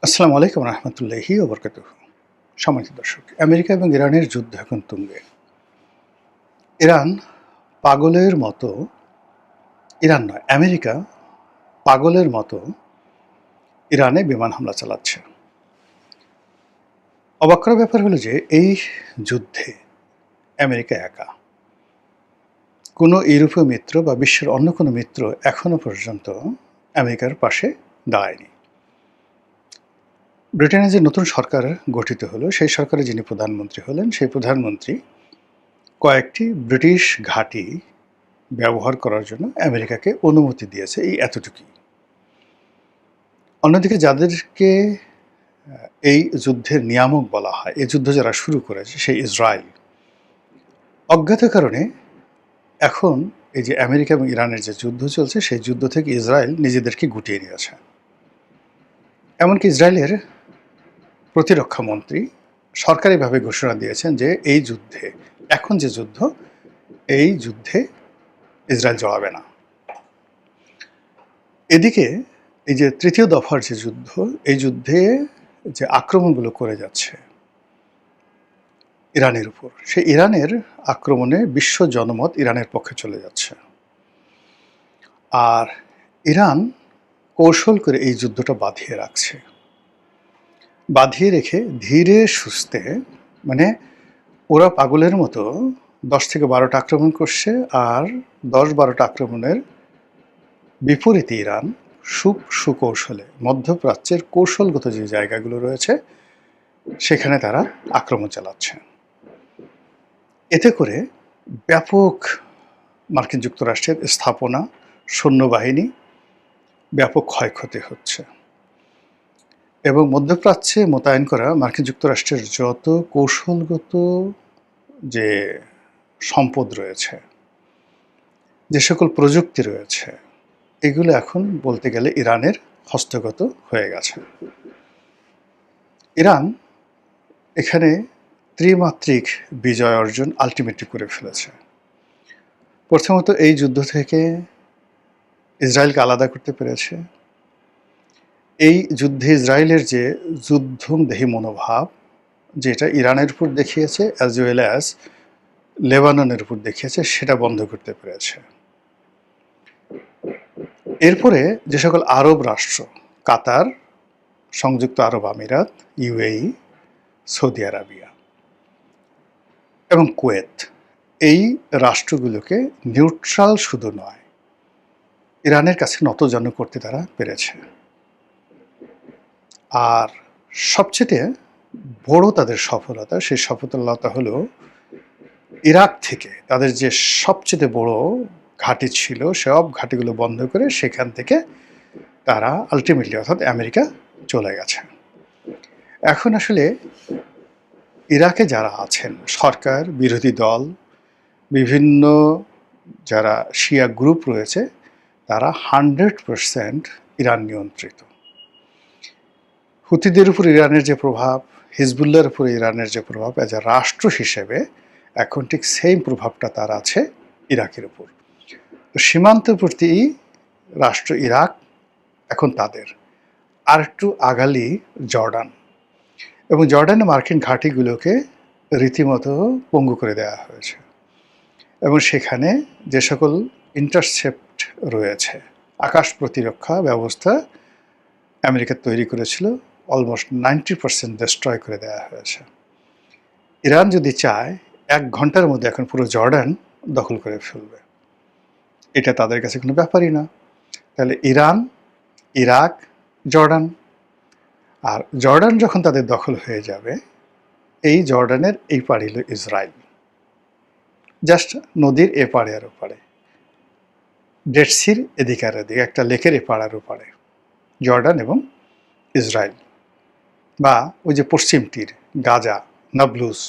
আসসালামু আলাইকুম রহমতুল্লাহি ওবরকাতুহু। সম্মানিত দর্শক, আমেরিকা এবং ইরানের যুদ্ধ এখন তুঙ্গে। ইরান পাগলের মতো, ইরান নয়, আমেরিকা পাগলের মতো ইরানে বিমান হামলা চালাচ্ছে। অবাক করার ব্যাপার হলো যে এই যুদ্ধে আমেরিকা একা। কোনো ইউরোপীয় মিত্র বা বিশ্বের অন্য কোনো মিত্র এখনো পর্যন্ত আমেরিকার পাশে দাঁড়ায়নি। ব্রিটেনে যে নতুন সরকার গঠিত হলো, সেই সরকারে যিনি প্রধানমন্ত্রী হলেন, সেই প্রধানমন্ত্রী কয়েকটি ব্রিটিশ ঘাঁটি ব্যবহার করার জন্য আমেরিকাকে অনুমতি দিয়েছে, এই এতটুকুই। অন্যদিকে যাদেরকে এই যুদ্ধের নিয়ামক বলা হয়, এই যুদ্ধ যারা শুরু করেছে, সেই ইসরায়েল অজ্ঞাত কারণে এখন এই যে আমেরিকা এবং ইরানের যে যুদ্ধ চলছে, সেই যুদ্ধ থেকে ইসরায়েল নিজেদেরকে গুটিয়ে নিয়েছে। এমনকি ইসরায়েলের প্রতিরক্ষা মন্ত্রী সরকারিভাবে ঘোষণা দিয়েছেন যে এই যুদ্ধে, এখন যে যুদ্ধ, এই যুদ্ধে ইসরায়েল জড়াবে না। এদিকে এই যে তৃতীয় দফার যে যুদ্ধ, এই যুদ্ধে যে আক্রমণগুলো করে যাচ্ছে ইরানের উপর, সেই ইরানের আক্রমণে বিশ্ব জনমত ইরানের পক্ষে চলে যাচ্ছে। আর ইরান কৌশল করে এই যুদ্ধটা বাঁধিয়ে রাখছে। বাঁধিয়ে রেখে ধীরে সুস্থে, মানে ওরা পাগলের মতো 10 থেকে 12টা আক্রমণ করছে, আর 10-12টা আক্রমণের বিপরীতে ইরান সুকৌশলে মধ্যপ্রাচ্যের কৌশলগত যে জায়গাগুলো রয়েছে সেখানে তারা আক্রমণ চালাচ্ছে। এতে করে ব্যাপক মার্কিন যুক্তরাষ্ট্রের স্থাপনা, সৈন্যবাহিনী ব্যাপক ক্ষয়ক্ষতি হচ্ছে। এবং মধ্যপ্রাচ্যে মোতায়েন করা মার্কিন যুক্তরাষ্ট্রের যত কৌশলগত যে সম্পদ রয়েছে, যে সকল প্রযুক্তি রয়েছে, এগুলো এখন বলতে গেলে ইরানের হস্তগত হয়ে গেছে। ইরান এখানে ত্রিমাত্রিক বিজয় অর্জন আলটিমেটলি করে ফেলেছে। প্রথমত এই যুদ্ধ থেকে ইসরায়েলকে আলাদা করতে পেরেছে। এই যুদ্ধে ইসরায়েলের যে যুদ্ধদেহী মনোভাব, যেটা ইরানের উপর দেখিয়েছে অ্যাজ ওয়েল অ্যাজ লেবাননের উপর দেখিয়েছে, সেটা বন্ধ করতে পেরেছে। এরপরে যে সকল আরব রাষ্ট্র, কাতার, সংযুক্ত আরব আমিরাত, ইউএই, সৌদি আরবিয়া এবং কুয়েত, এই রাষ্ট্রগুলোকে নিউট্রাল শুধু নয়, ইরানের কাছে নতজানু করতে তারা পেরেছে। আর সবচেয়ে বড় তাদের সফলতা, সেই সফলতা হলো ইরাক থেকে তাদের যে সবচেয়ে বড় ঘাঁটি ছিল, সব ঘাঁটিগুলো বন্ধ করে সেখান থেকে তারা আলটিমেটলি, অর্থাৎ আমেরিকা, চলে গেছে। এখন আসলে ইরাকে যারা আছেন, সরকার, বিরোধী দল, বিভিন্ন যারা শিয়া গ্রুপ রয়েছে, তারা 100% ইরান নিয়ন্ত্রিত। হুতিদের উপর ইরানের যে প্রভাব, হিজবুল্লাহর উপর ইরানের যে প্রভাব, এজ এ রাষ্ট্র হিসেবে এখন ঠিক সেম প্রভাবটা তার আছে ইরাকের উপর। তো সীমান্তবর্তী রাষ্ট্র ইরাক এখন তাদের, আর একটু আগালি জর্ডান, এবং জর্ডানে মার্কিন ঘাঁটিগুলোকে রীতিমতো পঙ্গু করে দেওয়া হয়েছে। এবং সেখানে যে সকল ইন্টারসেপ্ট রয়েছে, আকাশ প্রতিরক্ষা ব্যবস্থা আমেরিকা তৈরি করেছিল, অলমোস্ট 90% ডিস্ট্রয় করে দেওয়া হয়েছে। ইরান যদি চায় 1 ঘন্টার মধ্যে এখন পুরো জর্ডান দখল করে ফেলবে, এটা তাদের কাছে কোনো ব্যাপারই না। তাহলে ইরান, ইরাক, জর্ডান, আর জর্ডান যখন তাদের দখল হয়ে যাবে, এই জর্ডানের এই পাড়ে হলো ইসরায়েল, জাস্ট নদীর এপারে আর ওপারে, ডেড সির এদিকে আর এদিকে, একটা লেকের এপার আর ওপারে জর্ডান এবং ইসরায়েল, বা ওই যে পশ্চিম তীর, গাজা, নাবলুস,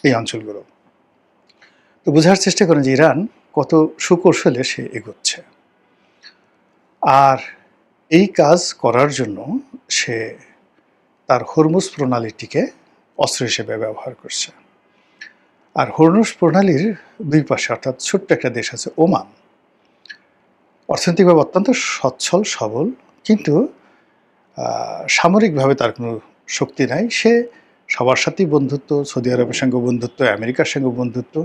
এই অঞ্চলগুলো। তো বোঝার চেষ্টা করেন যে ইরান কত সুকৌশলে সে এগোচ্ছে। আর এই কাজ করার জন্য সে তার হরমুজ প্রণালীটিকে অস্ত্র হিসেবে ব্যবহার করছে। আর হরমুজ প্রণালীর দুই পাশে, অর্থাৎ ছোট্ট একটা দেশ আছে ওমান, অর্থনৈতিকভাবে অত্যন্ত সচ্ছল সবল, কিন্তু সামরিকভাবে তার কোনো শক্তি নাই, সে সবার সাথেই বন্ধুত্ব, সৌদি আরবের সঙ্গে বন্ধুত্ব, আমেরিকার সঙ্গে বন্ধুত্ব,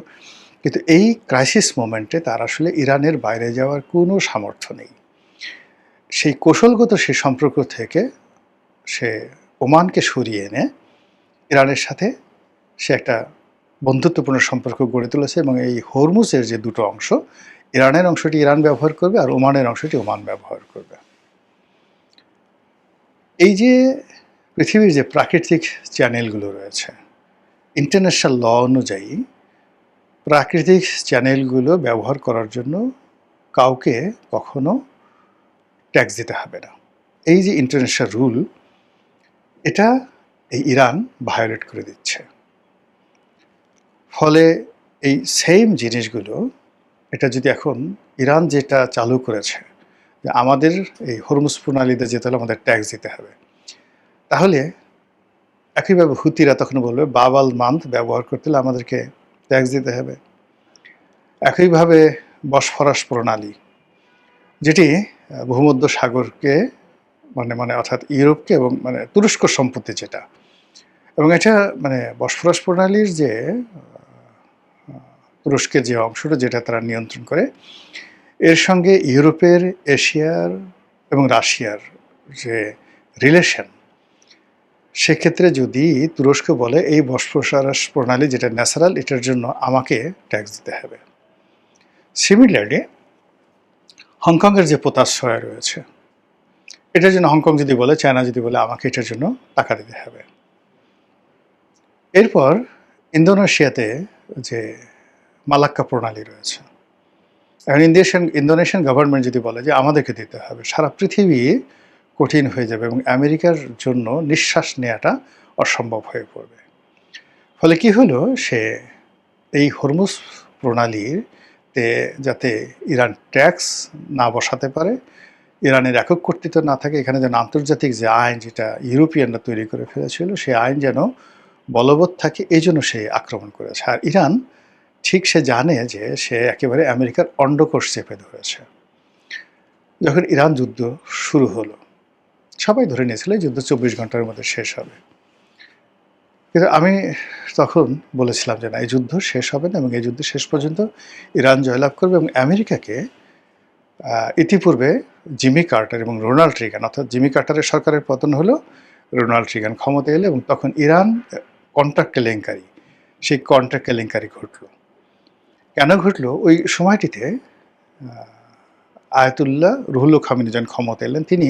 কিন্তু এই ক্রাইসিস মোমেন্টে তার আসলে ইরানের বাইরে যাওয়ার কোনো সামর্থ্য নেই। সেই কৌশলগত সেই সম্পর্ক থেকে সে ওমানকে সরিয়ে এনে ইরানের সাথে সে একটা বন্ধুত্বপূর্ণ সম্পর্ক গড়ে তুলেছে, এবং এই হরমুজের যে দুটো অংশ, ইরানের অংশটি ইরান ব্যবহার করবে আর ওমানের অংশটি ওমান ব্যবহার করবে। এই যে পৃথিবীর যে প্রাকৃতিক চ্যানেলগুলো রয়েছে, ইন্টারন্যাশনাল ল অনুযায়ী প্রাকৃতিক চ্যানেলগুলো ব্যবহার করার জন্য কাউকে কখনো ট্যাক্স দিতে হবে না। এই যে ইন্টারন্যাশনাল রুল, এটা এই ইরান ভায়োলেট করে দিচ্ছে। ফলে এই সেম জিনিসগুলো, এটা যদি এখন ইরান যেটা চালু করেছে যে আমাদের এই হরমুজ প্রণালীতে যেতে হলে আমাদের ট্যাক্স দিতে হবে, তাহলে একইভাবে হুতিরা তখন বলবে বাব আল মান্থ ব্যবহার করতে হলে আমাদেরকে ট্যাক্স দিতে হবে। একইভাবে বসফরাস প্রণালী, যেটি ভূমধ্য সাগরকে মানে অর্থাৎ ইউরোপকে এবং তুরস্ক সম্পত্তি যেটা, এবং এটা বসফরাস প্রণালীর যে তুরস্কের যে অংশটা যেটা তারা নিয়ন্ত্রণ করে, এর সঙ্গে ইউরোপের, এশিয়ার এবং রাশিয়ার যে রিলেশন, সেক্ষেত্রে যদি তুরস্ক বলে এই বসফরাস প্রণালী যেটা ন্যাচারাল, এটার জন্য আমাকে ট্যাক্স দিতে হবে। সিমিলারলি হংকংয়ের যে পোতাশ্রয় রয়েছে, এটার জন্য হংকং যদি বলে, চায়না যদি বলে আমাকে এটার জন্য টাকা দিতে হবে। এরপর ইন্দোনেশিয়াতে যে মালাক্কা প্রণালী রয়েছে, এখন ইন্দোনেশিয়ান গভর্নমেন্ট যদি বলে যে আমাদেরকে দিতে হবে, সারা পৃথিবী কঠিন হয়ে যাবে এবং আমেরিকার জন্য নিঃশ্বাস নেওয়াটা অসম্ভব হয়ে পড়বে। ফলে কি হলো, সে এই হরমুজ প্রণালীতে যাতে ইরান ট্যাক্স না বসাতে পারে, ইরানের একক কর্তৃত্ব না থাকে, এখানে যেন আন্তর্জাতিক যে আইন যেটা ইউরোপিয়ানরা তৈরি করে ফেলেছিল, সেই আইন যেন বলবৎ থাকে, এই জন্য সে আক্রমণ করেছে। আর ইরান ঠিক সে জানে যে সে একেবারে আমেরিকার অন্ডকোষ চেপে ধরেছে। যখন ইরান যুদ্ধ শুরু হলো, সবাই ধরে নিয়েছিল এই যুদ্ধ 24 ঘন্টার মধ্যে শেষ হবে, কিন্তু আমি তখন বলেছিলাম যে না, এই যুদ্ধ শেষ হবে না, এবং এই যুদ্ধ শেষ পর্যন্ত ইরান জয়লাভ করবে। এবং আমেরিকাকে ইতিপূর্বে জিমি কার্টার এবং রোনাল্ড রিগান, অর্থাৎ জিমি কার্টারের সরকারের পতন হলো, রোনাল্ড রিগান ক্ষমতা এলে, এবং তখন ইরান কন্ট্রাক্ট কেলেঙ্কারি, সেই কন্ট্রাক্ট কেলেঙ্কারি ঘটল। কেন ঘটলো? ওই সময়টিতে আয়াতুল্লাহ রুহুল খামেনি যখন ক্ষমতা এলেন, তিনি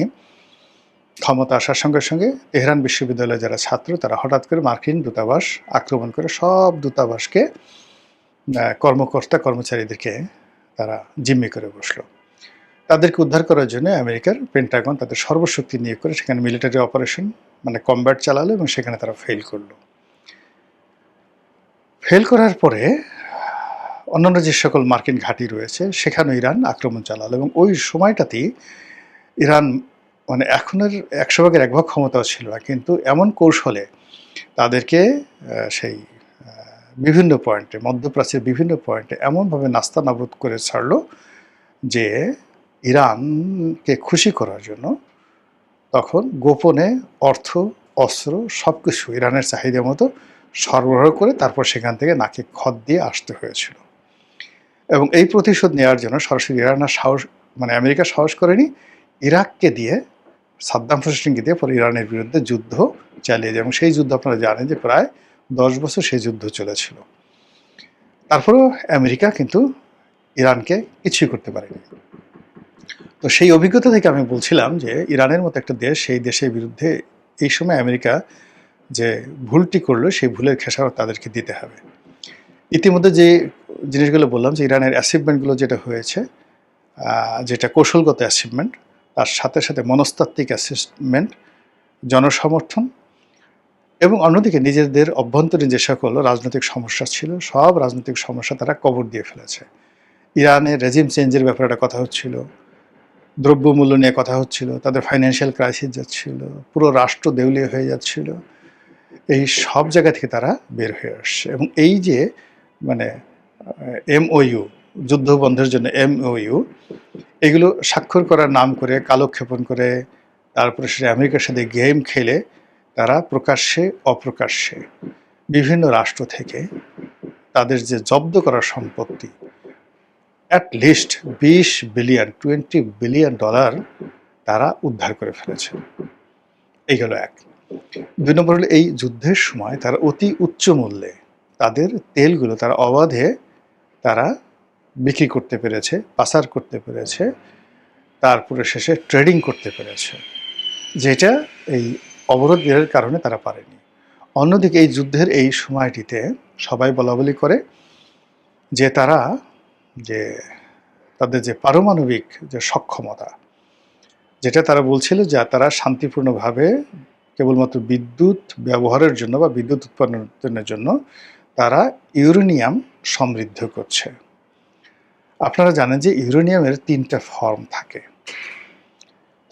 ক্ষমতা আসার সঙ্গে সঙ্গে তেহরান বিশ্ববিদ্যালয়ের যারা ছাত্র, তারা হঠাৎ করে মার্কিন দূতাবাস আক্রমণ করে সব দূতাবাসকে, কর্মকর্তা কর্মচারীদেরকে তারা জিম্মি করে বসলো। তাদেরকে উদ্ধার করার জন্য আমেরিকার পেন্টাগন তাদের সর্বশক্তি নিয়োগ করে সেখানে মিলিটারি অপারেশন কমব্যাট চালালো, এবং সেখানে তারা ফেল করলো। ফেল করার পরে অন্যান্য যে সকল মার্কিন ঘাঁটি রয়েছে সেখানেও ইরান আক্রমণ চালালো, এবং ওই সময়টাতেই ইরান এখনের 100 ভাগের 1 ভাগ ক্ষমতাও ছিল না, কিন্তু এমন কৌশলে তাদেরকে সেই বিভিন্ন পয়েন্টে, মধ্যপ্রাচ্যের বিভিন্ন পয়েন্টে এমনভাবে নাস্তানাবুদ করে ছাড়লো যে ইরানকে খুশি করার জন্য তখন গোপনে অর্থ, অস্ত্র সব কিছু ইরানের চাহিদা মতো সরবরাহ করে তারপর সেখান থেকে নাকে খত দিয়ে আসতে হয়েছিল। এবং এই প্রতিশোধ নেওয়ার জন্য সরাসরি ইরানের সাহস, আমেরিকা সাহস করেনি, ইরাককে দিয়ে, সাদ্দাম হোসেনকে দিয়ে পরে ইরানের বিরুদ্ধে যুদ্ধ চালিয়ে যায়। এবং সেই যুদ্ধ আপনারা জানেন যে প্রায় 10 বছর সেই যুদ্ধ চলেছিল। তারপরেও আমেরিকা কিন্তু ইরানকে কিছুই করতে পারেনি। তো সেই অভিজ্ঞতা থেকে আমি বলছিলাম যে ইরানের মতো একটা দেশ, সেই দেশের বিরুদ্ধে এই সময় আমেরিকা যে ভুলটি করলো, সেই ভুলের খেসারত তাদেরকে দিতে হবে। ইতিমধ্যে যে জিনিসগুলো বললাম, যে ইরানের অ্যাচিভমেন্টগুলো যেটা হয়েছে, যেটা কৌশলগত অ্যাচিভমেন্ট, তার সাথে সাথে মনস্তাত্ত্বিক অ্যাচিভমেন্ট, জনসমর্থন, এবং অন্যদিকে নিজেদের অভ্যন্তরীণ যে সকল রাজনৈতিক সমস্যা ছিল, সব রাজনৈতিক সমস্যা তারা কবর দিয়ে ফেলেছে। ইরানের রেজিম চেঞ্জের ব্যাপারে একটা কথা হচ্ছিল, দ্রব্যমূল্য নিয়ে কথা হচ্ছিল, তাদের ফাইন্যান্সিয়াল ক্রাইসিস যাচ্ছিল, পুরো রাষ্ট্র দেউলিয়া হয়ে যাচ্ছিল। এই সব জায়গা থেকে তারা বের হয়ে আসছে, এবং এই যে MOU, যুদ্ধ বন্ধের জন্য MOU, এগুলো স্বাক্ষর করার নাম করে, কালক্ষেপণ করে, তারপরে সেটা আমেরিকার সাথে গেম খেলে তারা প্রকাশ্যে অপ্রকাশ্যে বিভিন্ন রাষ্ট্র থেকে তাদের যে জব্দ করা সম্পত্তি অ্যাট লিস্ট 20 বিলিয়ন $20 বিলিয়ন তারা উদ্ধার করে ফেলেছে। এই হলো এক। ২ নম্বর হলো এই যুদ্ধের সময় তারা অতি উচ্চ মূল্যে তাদের তেলগুলো তারা অবাধে তারা বিক্রি করতে পেরেছে, পাচার করতে পেরেছে, তারপরে শেষে ট্রেডিং করতে পেরেছে, যেটা এই অবরোধের কারণে তারা পারেনি। অন্যদিকে এই যুদ্ধের এই সময়টিতে সবাই বলাবলি করে যে তারা যে তাদের যে পারমাণবিক যে সক্ষমতা, যেটা তারা বলছিল যে তারা শান্তিপূর্ণভাবে কেবলমাত্র বিদ্যুৎ ব্যবহারের জন্য বা বিদ্যুৎ উৎপাদনের জন্য তারা ইউরেনিয়াম সমৃদ্ধ করছে। আপনারা জানেন যে ইউরেনিয়ামের 3টা ফর্ম থাকে।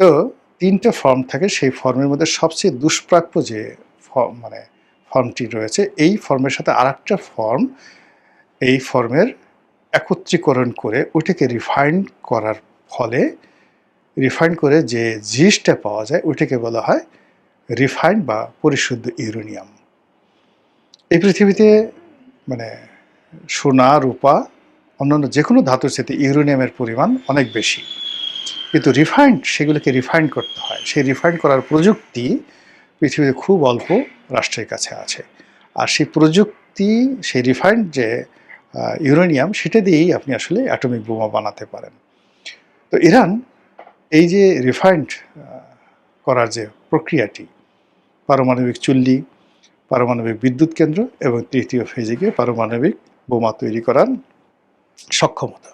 তো 3টা ফর্ম থাকে, সেই ফর্মের মধ্যে সবচেয়ে দুষ্প্রাপ্য যে ফর্মটি রয়েছে, এই ফর্মের সাথে আরেকটা ফর্ম, এই ফর্মের একত্রীকরণ করে ওইটাকে রিফাইন করার ফলে রিফাইন করে যে জিনিসটা পাওয়া যায় ওইটাকে বলা হয় রিফাইন বা পরিশুদ্ধ ইউরেনিয়াম। এই পৃথিবীতে সোনা, রূপা, অন্যান্য যে কোনো ধাতুর সাথে ইউরেনিয়ামের পরিমাণ অনেক বেশি, কিন্তু সেগুলোকে রিফাইন করতে হয়। সেই রিফাইন করার প্রযুক্তি পৃথিবীতে খুব অল্প রাষ্ট্রের কাছে আছে। আর সেই প্রযুক্তি, সেই রিফাইন্ড যে ইউরেনিয়াম, সেটা দিয়েই আপনি আসলে অ্যাটমিক বোমা বানাতে পারেন। তো ইরান এই যে রিফাইন্ড করার যে প্রক্রিয়াটি, পারমাণবিক চুল্লি, পারমাণবিক বিদ্যুৎ কেন্দ্র এবং তৃতীয় ফেজে গিয়ে পারমাণবিক বোমা তৈরি করার সক্ষমতা,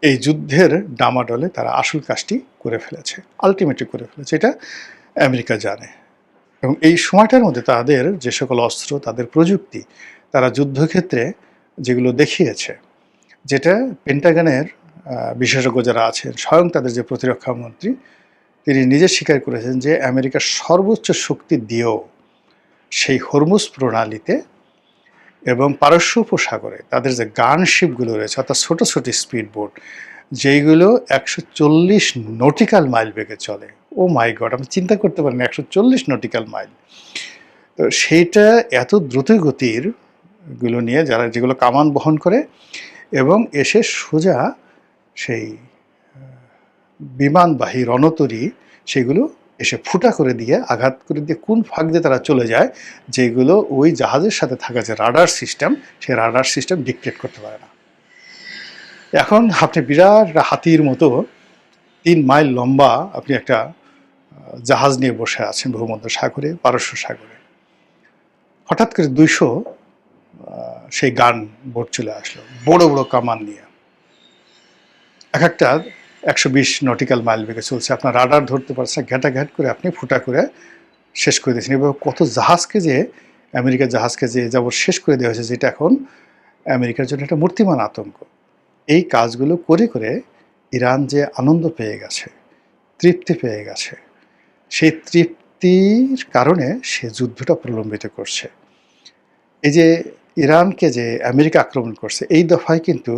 এই যুদ্ধের ডামাডলে তারা আসল কাজটি করে ফেলেছে, আলটিমেটলি করে ফেলেছে। এটা আমেরিকা জানে। এবং এই সময়টার মধ্যে তাদের যে সকল অস্ত্র, তাদের প্রযুক্তি তারা যুদ্ধক্ষেত্রে যেগুলো দেখিয়েছে, যেটা পেন্টাগনের বিশেষজ্ঞ যারা আছেন, স্বয়ং তাদের যে প্রতিরক্ষা মন্ত্রী, তিনি নিজে স্বীকার করেছেন যে আমেরিকার সর্বোচ্চ শক্তি দিয়েও সেই হরমুজ প্রণালীতে এবং পারস্য উপসাগরে তাদের যে গানশিপগুলো রয়েছে, অর্থাৎ ছোটো ছোটো স্পিড বোট, যেইগুলো 140 নটিক্যাল মাইল বেগে চলে। ও মাই গড, আমি চিন্তা করতে পারিনি 140 নটিক্যাল মাইল। তো সেইটা এত দ্রুত গতির গুলো নিয়ে যেগুলো কামান বহন করে এবং এসে সোজা সেই বিমানবাহী রণতরী সেগুলো এসে ফুটা করে দিয়ে, আঘাত করে দিয়ে কোন ফাঁক দিয়ে তারা চলে যায়, যেগুলো ওই জাহাজের সাথে থাকা যে রাডার সিস্টেম, সেই রাডার সিস্টেম ডিকটেট করতে পারে না। এখন আপনি বিরাট হাতির মতো 3 মাইল লম্বা আপনি একটা জাহাজ নিয়ে বসে আছেন ভূমধ্য সাগরে, পারস্য সাগরে, হঠাৎ করে 200 সেই গান বোট চলে আসলো, বড় বড় কামান নিয়ে, এক একটা 120 নটিক্যাল মাইল বেগে চলছে। আপনার রাডার ধরতে পারছে, ঘ্যাটাঘ্যাট করে আপনি ফুটা করে শেষ করে দিয়েছেন। এবার কত জাহাজকে যে, আমেরিকার জাহাজকে যে যাবত শেষ করে দেওয়া হয়েছে, যেটা এখন আমেরিকার জন্য একটা মূর্তিমান আতঙ্ক। এই কাজগুলো করে করে ইরান যে আনন্দ পেয়ে গেছে, তৃপ্তি পেয়ে গেছে, সেই তৃপ্তির কারণে সে যুদ্ধটা প্রলম্বিত করছে। এই যে ইরানকে যে আমেরিকা আক্রমণ করছে, এই দফায় কিন্তু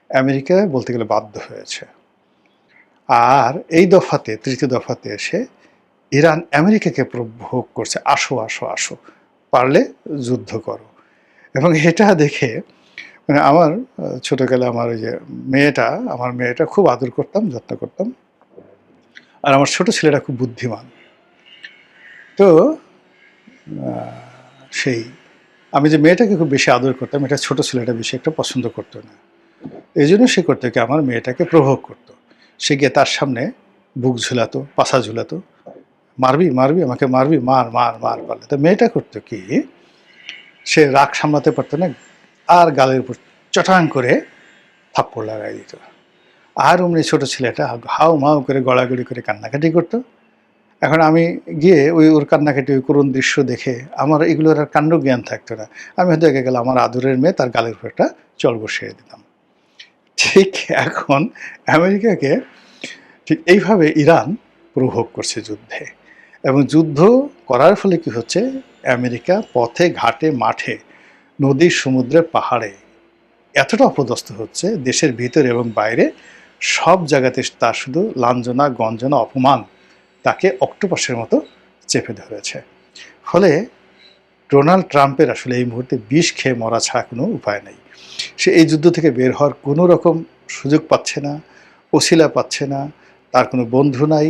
আমেরিকা বলতে গেলে বাধ্য হয়েছে। আর এই দফাতে, তৃতীয় দফাতে এসে ইরান আমেরিকাকে প্রভোগ করছে, আসো আসো আসো, পারলে যুদ্ধ করো। এবং এটা দেখে আমার ছোটোকালে আমার ওই যে আমার মেয়েটা খুব আদর করতাম, যত্ন করতাম। আর আমার ছোট ছেলেটা খুব বুদ্ধিমান। তো সেই আমি যে মেয়েটাকে খুব বেশি আদর করতাম, এটা ছোট ছেলেটা বেশি একটা পছন্দ করতো না। এই জন্য সে করতো কি, আমার মেয়েটাকে প্রভোগ করতো। সে গিয়ে তার সামনে বুক ঝুলাতো, পাছা ঝুলাতো, মারবি মারবি আমাকে মারবি, মার মার মার পারলে। তো মেয়েটা করতো কি, সে রাগ সামলাতে পারতো না, আর গালের উপর চটাং করে থাপ্পড় লাগাই দিত। আর অমনি ছোটো ছেলেটা হাউ মাউ করে গড়াগড়ি করে কান্নাকাটি করতো। এখন আমি গিয়ে ওর কান্নাকাটি, ওই করুণ দৃশ্য দেখে আমার এগুলোর আর কাণ্ড জ্ঞান থাকতো না। আমি হয়তো একে গেলে আমার আদরের মেয়ে, তার গালের উপর একটা চল বসিয়ে দিতাম। ঠিক এখন আমেরিকাকে ঠিক এইভাবে ইরান প্রভোগ করছে যুদ্ধে। এবং যুদ্ধ করার ফলে কি হচ্ছে, আমেরিকা পথে ঘাটে মাঠে, নদী সমুদ্রে পাহাড়ে এতটা অপদস্থ হচ্ছে, দেশের ভিতরে এবং বাইরে সব জায়গাতে তার শুধু লাঞ্ছনা, গঞ্জনা, অপমান তাকে অক্টোপাসের মতো চেপে ধরেছে। ফলে ডোনাল্ড ট্রাম্পের আসলে এই মুহূর্তে বিষ খেয়ে মরা ছাড়া কোনো উপায় নেই। সে এই যুদ্ধ থেকে বের হওয়ার কোনো রকম সুযোগ পাচ্ছে না, ওসিলা পাচ্ছে না, তার কোনো বন্ধু নাই।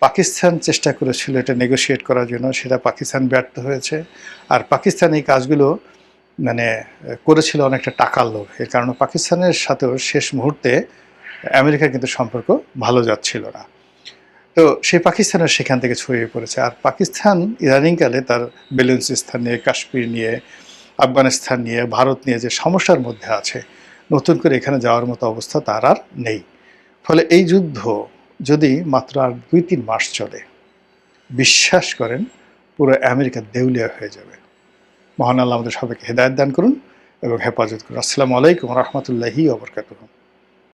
পাকিস্তান চেষ্টা করেছিল এটা নেগোশিয়েট করার জন্য, সেটা পাকিস্তান ব্যর্থ হয়েছে। আর পাকিস্তান এই কাজগুলো মানে করেছিল অনেকটা টাকার লোভ। এর কারণে পাকিস্তানের সাথেও শেষ মুহূর্তে আমেরিকার কিন্তু সম্পর্ক ভালো যাচ্ছিল না। তো সেই পাকিস্তানের সেখান থেকে ছড়িয়ে পড়েছে। আর পাকিস্তান ইদানিংকালে তার বেলুচিস্তান নিয়ে, কাশ্মীর নিয়ে, আফগানিস্তান নিয়ে, ভারত নিয়ে যে সমস্যার মধ্যে আছে, নতুন করে এখানে যাওয়ার মতো অবস্থা তার আর নেই। ফলে এই যুদ্ধ যদি মাত্র আর ২-৩ মাস চলে, বিশ্বাস করেন পুরো আমেরিকা দেউলিয়া হয়ে যাবে। মহান আল্লাহ আমাদের সবাইকে হেদায়েত দান করুন এবং হেফাজত করুন। আসসালামু আলাইকুম ওয়া রাহমাতুল্লাহি ওয়া বারাকাতুহু।